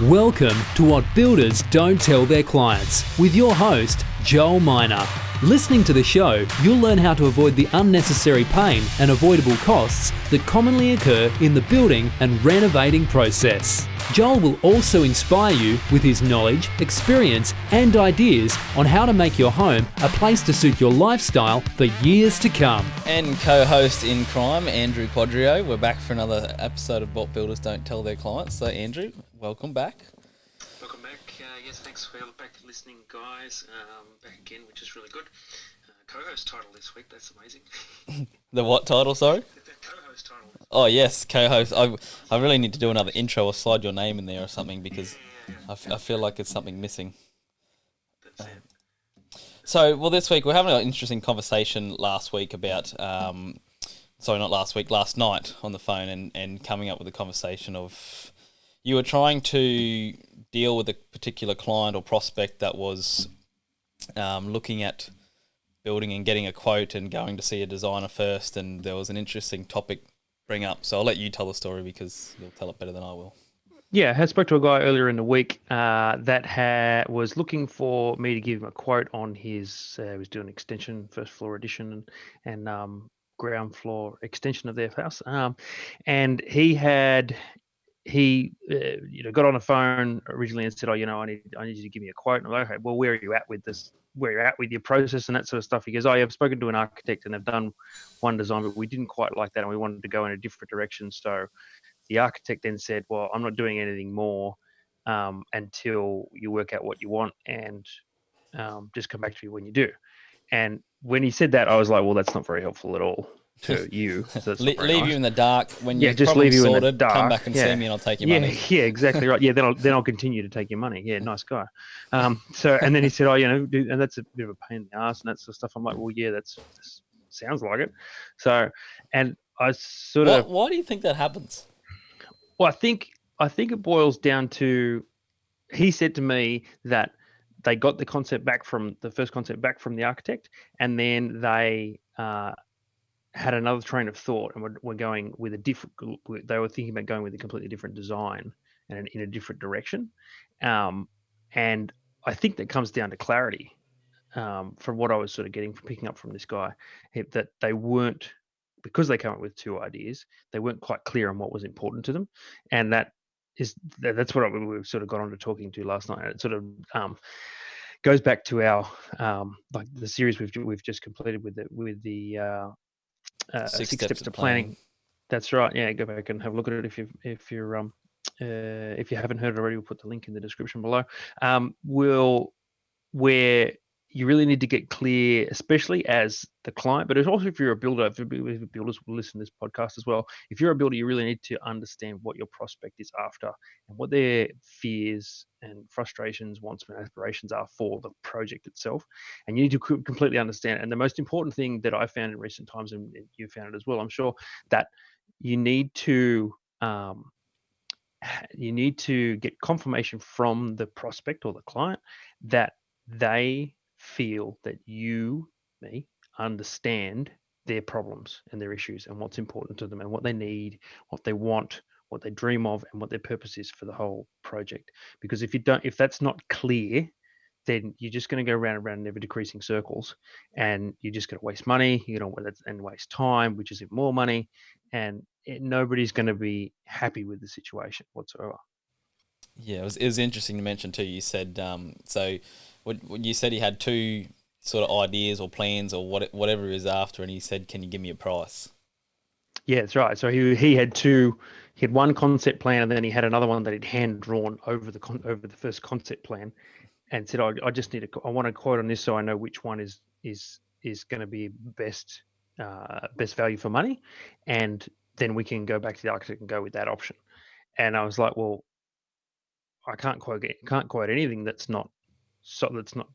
Welcome to What Builders Don't Tell Their Clients with your host, Joel Miner. Listening to the show, you'll learn how to avoid the unnecessary pain and avoidable costs that commonly occur in the building and renovating process. Joel will also inspire you with his knowledge, experience, and ideas on how to make your home a place to suit your lifestyle for years to come. And co-host in crime, Andrew Quadrio. We're back for another episode of What Builders Don't Tell Their Clients. So, Andrew, welcome back. Welcome back. Yes, thanks for back listening, guys. Back again, which is really good. Co-host title this week. That's amazing. The what title, sorry? The co-host title. Oh, yes, co-host. I really need to do another intro or slide your name in there or something because I feel like it's something missing. That's it. So, well, this week we're having an interesting conversation last week about, last night on the phone and coming up with a conversation of you were trying to deal with a particular client or prospect that was looking at building and getting a quote and going to see a designer first, and there was an interesting topic bring up. So I'll let you tell the story because you'll tell it better than I will. Yeah, I spoke to a guy earlier in the week that was looking for me to give him a quote on his. He was doing extension, first floor addition, and ground floor extension of their house. And he got on the phone originally and said, "Oh, I need you to give me a quote." And I'm like, "Okay, well, where are you at with this? Where you're at with your process and that sort of stuff?" He goes, "Oh, yeah, I've spoken to an architect and they've done one design, but we didn't quite like that and we wanted to go in a different direction." So the architect then said, "Well, I'm not doing anything more until you work out what you want and just come back to me when you do." And when he said that, I was like, "Well, that's not very helpful at all to you." So leave you in the dark when you're just leave you sorted, in the dark. come back and see me and I'll take your money. Yeah, exactly right. Yeah, then I'll continue to take your money. Yeah, nice guy. So and then he said, "Oh, and that's a bit of a pain in the ass and that sort of stuff." I'm like, "Well, yeah, that sounds like it." So, and I sort of. Why do you think that happens? Well, I think it boils down to, he said to me that they got the first concept back from the architect, and then they had another train of thought and were going with they were thinking about going with a completely different design and in a different direction. And I think that comes down to clarity from what I was sort of picking up from this guy, that they weren't, because they came up with two ideas, they weren't quite clear on what was important to them. And that's what we sort of got on to talking to last night. It sort of goes back to our like the series we've just completed with the six steps to planning. That's right. Yeah, go back and have a look at it if you haven't heard it already. We'll put the link in the description below. Where you really need to get clear, especially as the client, but it's also if you're a builder. If builders will listen to this podcast as well. If you're a builder, you really need to understand what your prospect is after and what their fears and frustrations, wants and aspirations are for the project itself. And you need to completely understand. And the most important thing that I found in recent times, and you found it as well, I'm sure, that you need to get confirmation from the prospect or the client that they feel that you, understand their problems and their issues and what's important to them and what they need, what they want, what they dream of, and what their purpose is for the whole project. Because if that's not clear, then you're just going to go round and round in ever decreasing circles, and you're just going to waste money, and waste time, which is more money, and nobody's going to be happy with the situation whatsoever. Yeah, it was interesting to mention too. You said so. When you said he had two sort of ideas or plans or whatever he was after, and he said, "Can you give me a price?" Yeah, that's right. So he had two. He had one concept plan, and then he had another one that he'd hand drawn over the first concept plan, and said, "I just I want a quote on this so I know which one is going to be best value for money, and then we can go back to the architect and go with that option." And I was like, "Well, I can't quote anything that's not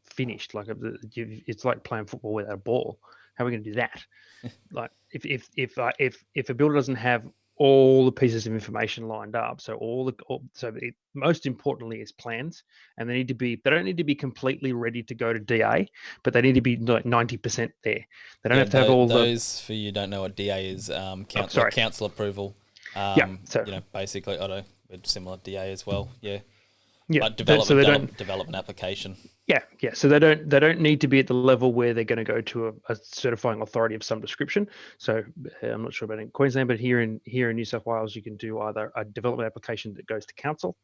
finished. Like it's like playing football without a ball. How are we going to do that?" Like if a builder doesn't have all the pieces of information lined up, most importantly is plans, and they don't need to be completely ready to go to DA, but they need to be like 90% there. They don't have to have all those. For you don't know what DA is, council approval. So basically, I know it's similar DA as well. Yeah. Yeah. But So they don't. development application. Yeah, yeah. So they don't need to be at the level where they're going to go to a certifying authority of some description. So I'm not sure about in Queensland, but here in New South Wales, you can do either a development application that goes to council,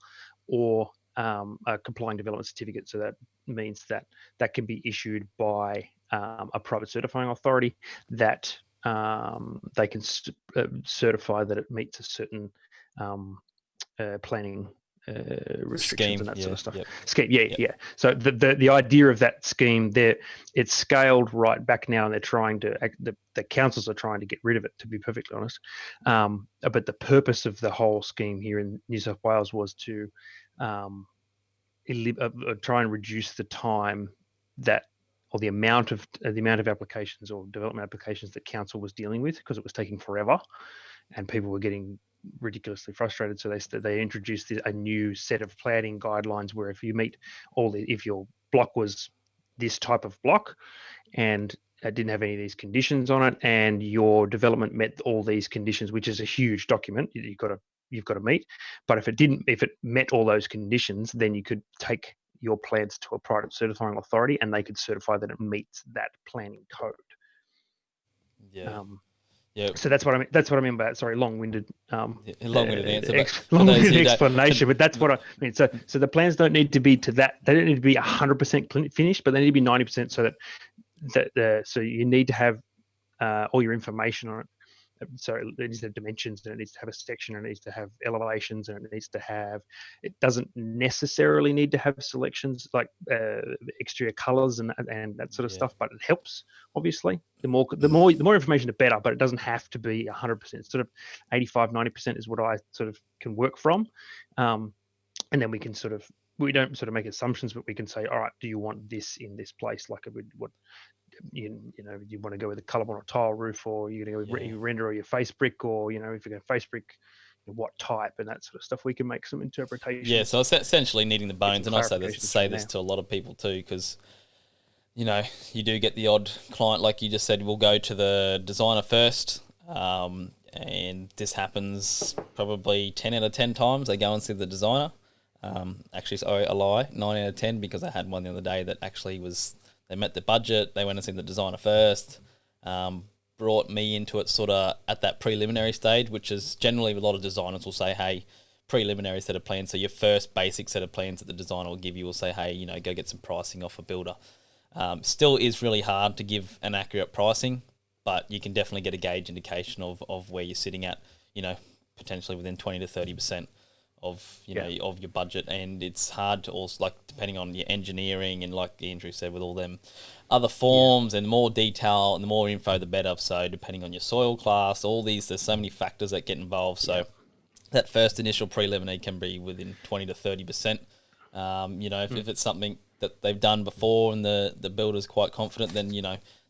or a complying development certificate. So that means that can be issued by a private certifying authority that they can certify that it meets a certain planning restrictions Scheme, and that yeah, sort of stuff. yep. Scheme, yeah, yeah. So the idea of that scheme there, it's scaled right back now, and they're trying to the councils are trying to get rid of it, to be perfectly honest. But the purpose of the whole scheme here in New South Wales was to try and reduce the time that, or the amount of applications or development applications that council was dealing with, because it was taking forever and people were getting ridiculously frustrated. So they introduced a new set of planning guidelines where if you meet if your block was this type of block and it didn't have any of these conditions on it, and your development met all these conditions, which is a huge document you've got to meet. But if it met all those conditions, then you could take your plans to a private certifying authority, and they could certify that it meets that planning code. Yeah. Yeah. So that's what I mean. That's what I mean by sorry, long-winded, long-winded answer. Long-winded explanation. But that's what I mean. So the plans don't need to be to that. They don't need to be 100% finished, but they need to be 90%, so so you need to have all your information on it. So it needs to have dimensions, and it needs to have a section, and it needs to have elevations, and it doesn't necessarily need to have selections like exterior colors and that sort of stuff, but it helps, obviously. The more information, the better, but it doesn't have to be 100%. Sort of 85-90% is what I sort of can work from. And then we don't sort of make assumptions, but we can say, all right, do you want this in this place? Like what you want to go with a color on a tile roof, or you're going to go with render or your face brick, or if you're going to face brick, what type, and that sort of stuff. We can make some interpretations. Yeah, so essentially needing the bones, and I say this to a lot of people too, because you do get the odd client, like you just said, will go to the designer first, and this happens probably 10 out of 10 times. They go and see the designer. Actually, sorry, a lie, 9 out of 10, because I had one the other day that actually they met the budget, they went and seen the designer first, brought me into it sort of at that preliminary stage, which is generally a lot of designers will say, hey, preliminary set of plans. So your first basic set of plans that the designer will give you will say, hey, go get some pricing off a builder. Still is really hard to give an accurate pricing, but you can definitely get a gauge indication of where you're sitting at, potentially within 20 to 30% of of your budget. And it's hard to also, like, depending on your engineering, and like Andrew said, with all them other forms and more detail and the more info the better. So depending on your soil class, all these, there's so many factors that get involved. So that first initial preliminary can be within 20 to 30%. If it's something that they've done before and the builder's quite confident, then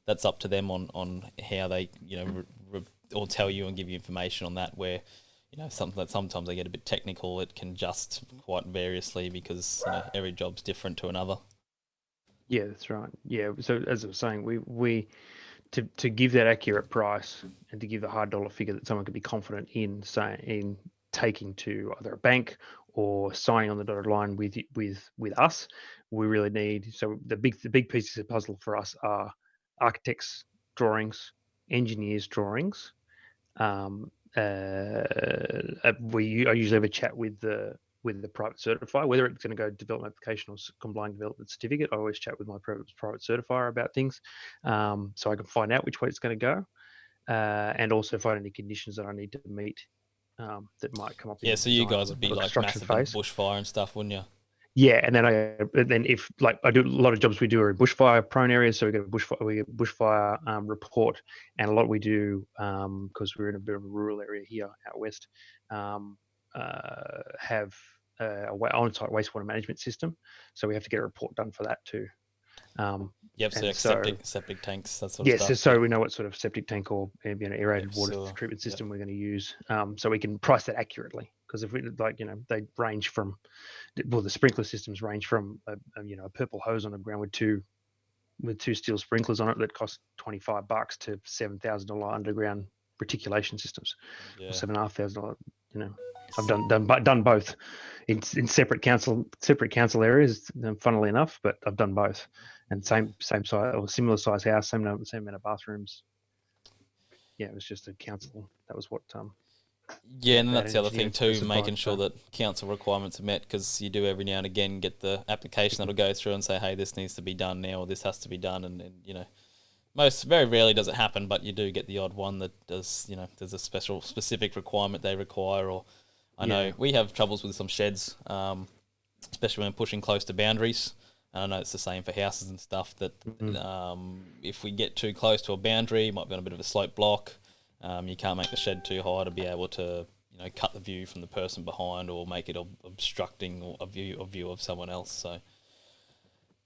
that's up to them on how they or tell you and give you information on that. Where something that sometimes they get a bit technical, it can adjust quite variously, because every job's different to another. Yeah, that's right. Yeah, so as I was saying, we to give that accurate price and to give the hard dollar figure that someone could be confident in taking to either a bank or signing on the dotted line with us, we really need. So the big pieces of puzzle for us are architects' drawings, engineers' drawings. I usually have a chat with the private certifier, whether it's going to go development application or complying development certificate. I always chat with my private certifier about things, so I can find out which way it's going to go, and also find any conditions that I need to meet that might come up. Yeah, so you guys would be like massive bushfire and stuff, wouldn't you? Yeah, and then if, like, I do a lot of jobs we do are in bushfire prone areas, so we get a bushfire report, and a lot we do because we're in a bit of a rural area here out west, have on-site wastewater management system, so we have to get a report done for that too. Septic tanks, that sort of stuff. So we know what sort of septic tank or aerated water treatment system we're going to use, so we can price that accurately. Because if we they range from, the sprinkler systems range from a purple hose on the ground with two steel sprinklers on it that cost $25 to $7,000 underground reticulation systems, or $7,500. I've done both in separate council areas, funnily enough. But I've done both, and same size or similar size house, same amount of bathrooms. Yeah, it was just a council. That was what Yeah, and then that's the other engineer thing too, specified, making sure so. that council requirements are met, because you do every now and again get the application that'll go through and say, hey, this needs to be done now, or this has to be done, and you know, very rarely does it happen, but you do get the odd one that does, you know, there's a specific requirement they require, or I know we have troubles with some sheds, especially when pushing close to boundaries. And I know it's the same for houses and stuff, that if we get too close to a boundary, might be on a bit of a slope block, you can't make the shed too high to be able to, you know, cut the view from the person behind, or make it obstructing or a view of someone else. So,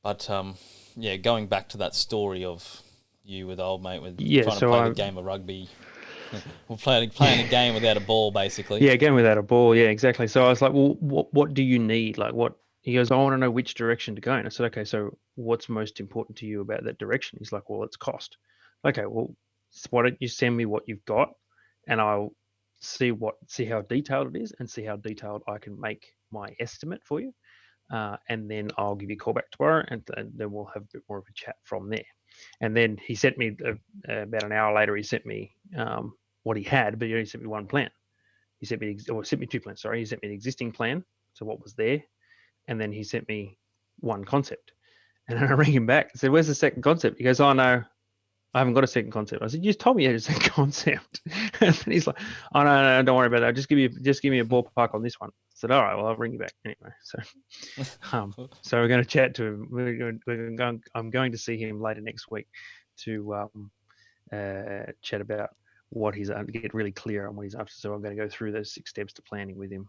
but yeah, going back to that story of you with old mate with trying to play the game of rugby. We're playing a game without a ball, basically. Yeah, game without a ball. Yeah, exactly. So I was like, well, what do you need? Like, what? He goes, I want to know which direction to go. And I said, okay, so what's most important to you about that direction? He's like, well, it's cost. Okay, well, why don't you send me what you've got, and I'll see how detailed it is, and see how detailed I can make my estimate for you. And then I'll give you a call back tomorrow, and then we'll have a bit more of a chat from there. And then he sent me about an hour later. He sent me what he had, but he only sent me one plan. He sent me 2 plans. Sorry, he sent me the existing plan, so what was there, and then he sent me one concept. And then I rang him back and said, "Where's the second concept?" He goes, "Oh no, I haven't got a second concept." I said, "You just told me you had a second concept." And he's like, "Oh no, don't worry about that. Just give me a ballpark on this one." I said, "All right, well I'll ring you back anyway." So we're going to chat to him. I'm going to see him later next week to chat about what he's get really clear on what he's after. So I'm going to go through those 6 steps to planning with him,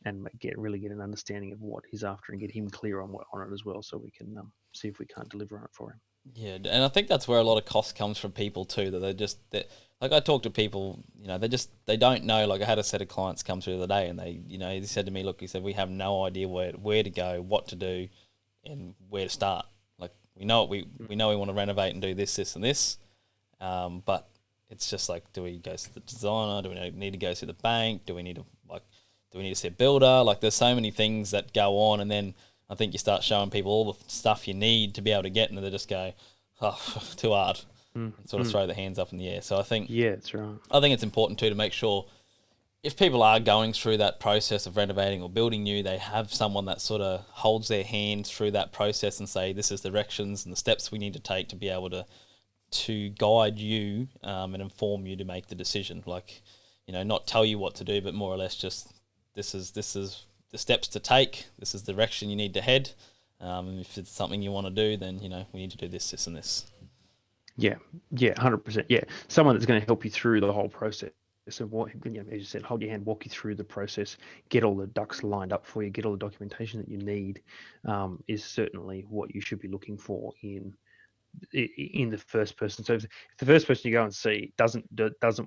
and get an understanding of what he's after, and get him clear on it as well, so we can see if we can't deliver on it for him. Yeah, and I think that's where a lot of cost comes from people too. That like I talk to people, you know, they don't know. Like I had a set of clients come through the other day, and he said to me, look, he said, we have no idea where to go, what to do, and where to start. Like we know we want to renovate and do this and this, but it's just like, do we go to the designer? Do we need to go to the bank? Do we need to see a builder? Like there's so many things that go on, and then I think you start showing people all the stuff you need to be able to get, and they just go, oh, too hard, and sort of throw their hands up in the air. So I think, yeah, that's right. I think it's important too to make sure if people are going through that process of renovating or building new, they have someone that sort of holds their hand through that process and say, this is the directions and the steps we need to take to be able to guide you and inform you to make the decision. Like, you know, not tell you what to do, but more or less just this is the steps to take. This is the direction you need to head. And if it's something you want to do, then, you know, we need to do this, and this. Yeah, 100%. Yeah, someone that's going to help you through the whole process. So what, as you said, hold your hand, walk you through the process, get all the ducks lined up for you, get all the documentation that you need, is certainly what you should be looking for in the first person. So if the first person you go and see doesn't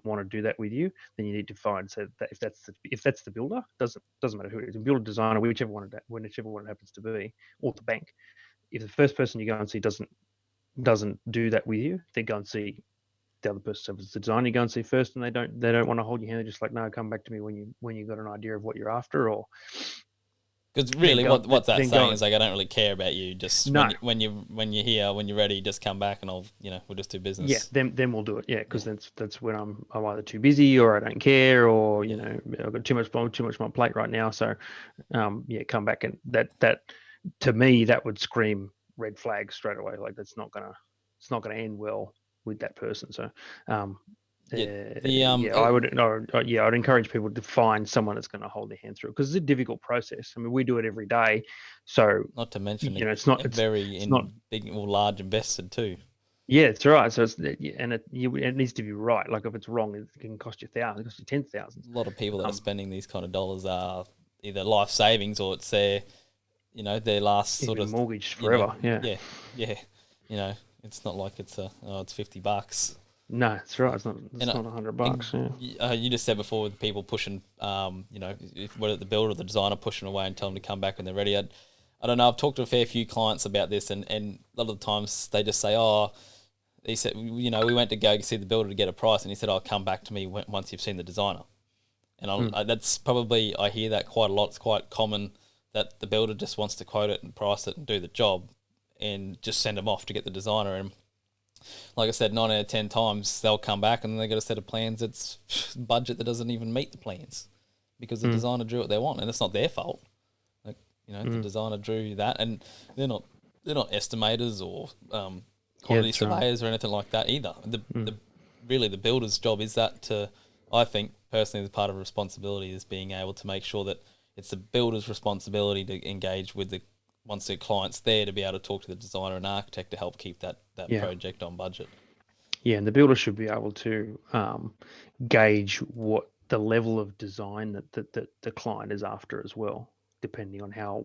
want to do that with you, then you need to find, so that if that's the builder, doesn't matter who it is, a builder, designer, whichever one it happens to be, or the bank. If the first person you go and see doesn't do that with you, then go and see the other person. So if it's the designer you go and see first, and they don't want to hold your hand, they're just like, no, come back to me when you got an idea of what you're after. Or because really, what's that saying is like, I don't really care about you. Just when you're here, when you're ready, just come back, and we'll just do business. Yeah, then we'll do it. Yeah, because that's when I'm either too busy, or I don't care, or I've got too much on my plate right now. So come back, and that to me that would scream red flag straight away. Like it's not gonna end well with that person. So I'd encourage people to find someone that's going to hold their hand through, because it's a difficult process. I mean, we do it every day. So not to mention, it's not big or large invested too. Yeah, it's right. So it needs to be right. Like if it's wrong, it can cost you thousands, it cost you $10,000. A lot of people that are spending these kind of dollars are either life savings, or it's their last sort of mortgage forever. Yeah. It's not like it's it's $50. No, it's right. It's not $100. Yeah. You just said before, with people pushing, whether the builder or the designer pushing away and tell them to come back when they're ready. I don't know. I've talked to a fair few clients about this, and a lot of the times they just say, "Oh," he said, we went to go see the builder to get a price, and he said, "I'll come back to me once you've seen the designer." And that's probably, I hear that quite a lot. It's quite common that the builder just wants to quote it and price it and do the job and just send them off to get the designer. And like I said, 9 out of 10 times they'll come back and they got a set of plans that's budget that doesn't even meet the plans because the designer drew what they want, and it's not their fault. Like, the designer drew that, and they're not estimators or quantity surveyors or anything like that either. Really the builder's job is that to, I think personally, as part of responsibility is being able to make sure that it's the builder's responsibility to engage with once the client's there, to be able to talk to the designer and architect to help keep that project on budget. Yeah, and the builder should be able to gauge what the level of design that the client is after as well, depending on how,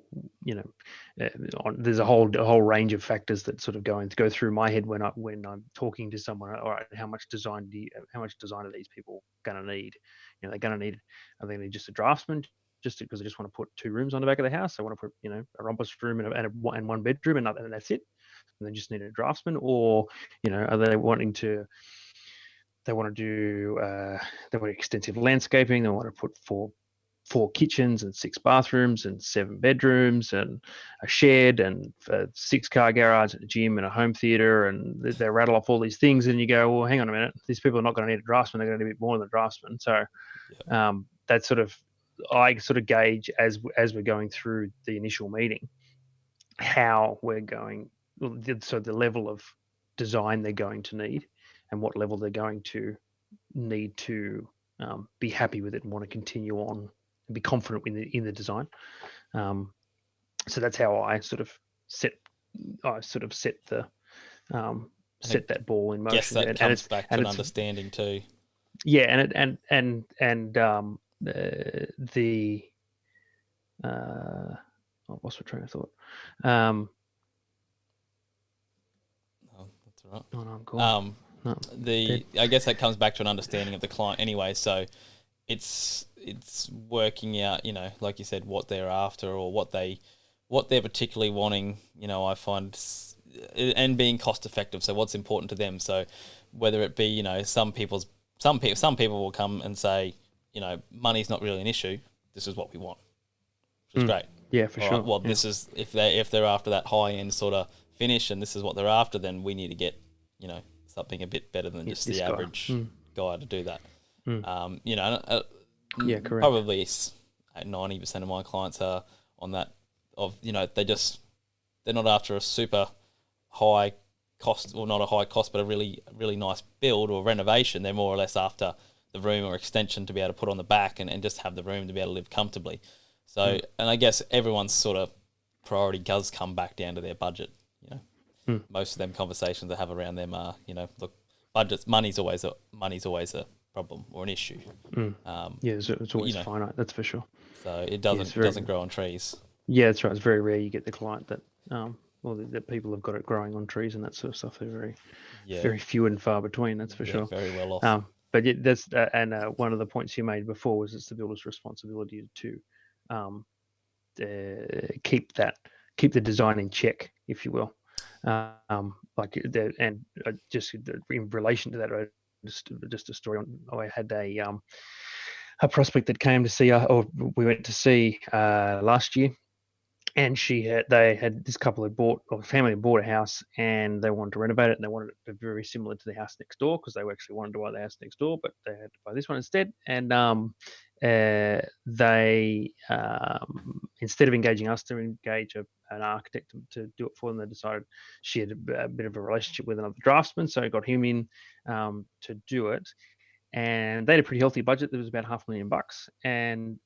there's a whole range of factors that sort of go through my head when I'm talking to someone. All right, how much design are these people going to need? They're going to need, are they going to need just a draftsman, just because they just want to put 2 rooms on the back of the house? They want to put, a rhombus room and 1 bedroom and that's it, and they just need a draftsman? Or, are they wanting to, they want extensive landscaping, they want to put four kitchens and 6 bathrooms and 7 bedrooms and a shed and a 6-car garage and a gym and a home theater, and they rattle off all these things, and you go, well, hang on a minute, these people are not going to need a draftsman, they're going to need a bit more than a draftsman. So that's sort of, I sort of gauge as we're going through the initial meeting how we're going, so the level of design they're going to need and what level they're going to need to be happy with it and want to continue on and be confident in the design. So that's how I sort of set the set that ball in motion. Yes, that comes back to an understanding too. Yeah, I lost my train of thought. That's all right. Oh, no, I'm gone. I guess that comes back to an understanding of the client anyway. So it's working out, like you said, what they're after or what they're particularly wanting. I find, and being cost effective. So what's important to them. So whether it be, some people will come and say, money's not really an issue. This is what we want, which is great. Yeah, for sure. Right, well, this is if they're after that high end sort of finish, and this is what they're after, then we need to get something a bit better than just the average guy to do that. Correct. Probably 90% of my clients are on that. They're not after a super high cost, or not a high cost, but a really really nice build or renovation. They're more or less after the room or extension to be able to put on the back and just have the room to be able to live comfortably. So, and I guess everyone's sort of priority does come back down to their budget. Most of them conversations I have around them are, look, budgets, money's always a problem or an issue. It's always finite, that's for sure. So it doesn't grow on trees. Yeah, that's right. It's very rare you get the client that, that people have got it growing on trees and that sort of stuff. They're very few and far between. That's for sure. Very well off. But that's one of the points you made before was it's the builder's responsibility to keep the design in check, if you will. Just in relation to that, just a story. I had a prospect that came to see, or we went to see last year, and this couple had bought, or family had bought a house, and they wanted to renovate it, and they wanted it to be very similar to the house next door, because they actually wanted to buy the house next door, but they had to buy this one instead. And they instead of engaging us to engage an architect to do it for them, they decided she had a bit of a relationship with another draftsman, so got him in to do it. And they had a pretty healthy budget. There was about $500,000. And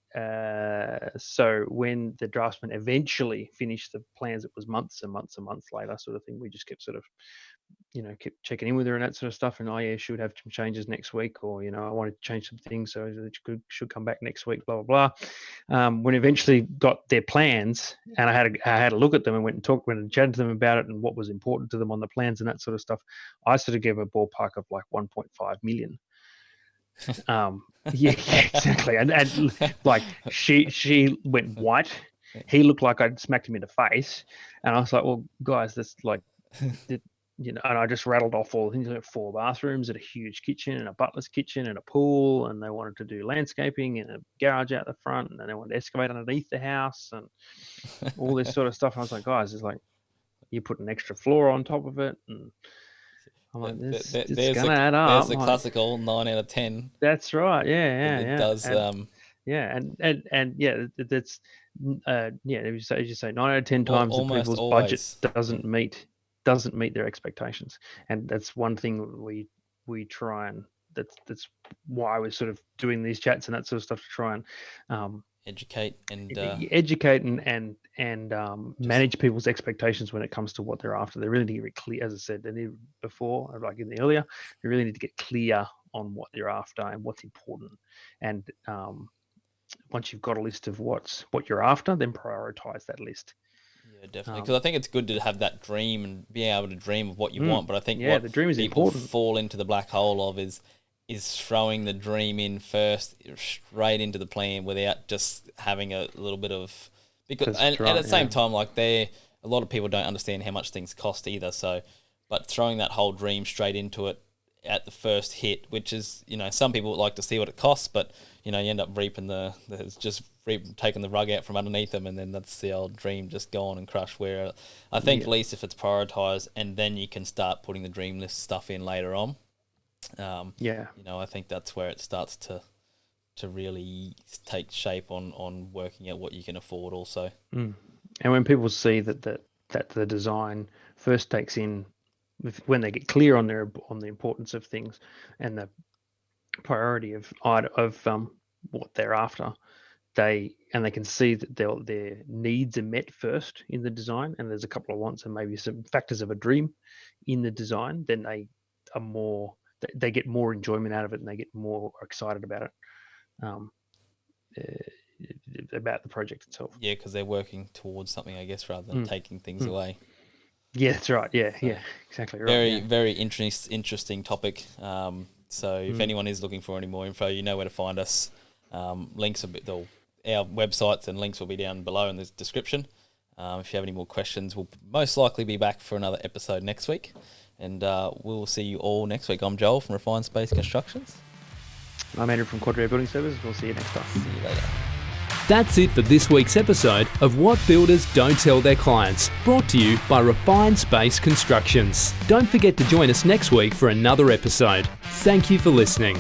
so when the draftsman eventually finished the plans, it was months and months and months later, sort of thing. We just kept sort of, kept checking in with her and that sort of stuff. And she would have some changes next week, or I wanted to change some things, so she should come back next week. Blah blah blah. When eventually got their plans, and I had a look at them and went and chatted to them about it and what was important to them on the plans and that sort of stuff. I sort of gave a ballpark of like 1.5 million. Exactly. And like she went white. He looked like I'd smacked him in the face, and I was like, well, guys, that's like and I just rattled off all the things like 4 bathrooms and a huge kitchen and a butler's kitchen and a pool, and they wanted to do landscaping and a garage out the front, and then they wanted to excavate underneath the house and all this sort of stuff. I was like, guys, it's like you put an extra floor on top of it, and I'm like, it's gonna add up. There's the classical 9 out of 10. That's right. Yeah, It does. and yeah, that's as you say, 9 out of 10 times the people's budget doesn't meet their expectations, and that's one thing we try, and that's why we're sort of doing these chats and that sort of stuff, to try and educate and manage people's expectations when it comes to what they're after. They really need to get clear, as I said, they need before, like in the earlier, they really need to get clear on what they're after and what's important. And once you've got a list of what you're after, then prioritize that list. Yeah, definitely. Because I think it's good to have that dream and be able to dream of what you want. But I think the dream is people important. fall into the black hole of is throwing the dream in first, straight into the plan, without just having a little bit of, because at the same time, like, a lot of people don't understand how much things cost either. So, but throwing that whole dream straight into it at the first hit, which is, some people would like to see what it costs, but you end up taking the rug out from underneath them, and then that's the old dream just gone and crushed. Where I think at least if it's prioritized, and then you can start putting the dream list stuff in later on. I think that's where it starts to really take shape on working out what you can afford also. And when people see that the design first takes in, when they get clear on the importance of things and the priority of what they're after, they can see that their needs are met first in the design, and there's a couple of wants and maybe some factors of a dream in the design, then they get more enjoyment out of it, and they get more excited about it, about the project itself. Yeah, because they're working towards something, I guess, rather than taking things away. Yeah, that's right. Yeah, exactly right. Very interesting topic. So if anyone is looking for any more info, you know where to find us. Links our websites and links will be down below in the description. If you have any more questions, we'll most likely be back for another episode next week. And we'll see you all next week. I'm Joel from Refined Space Constructions. I'm Andrew from Quadria Building Services. We'll see you next time. See you later. That's it for this week's episode of What Builders Don't Tell Their Clients, brought to you by Refined Space Constructions. Don't forget to join us next week for another episode. Thank you for listening.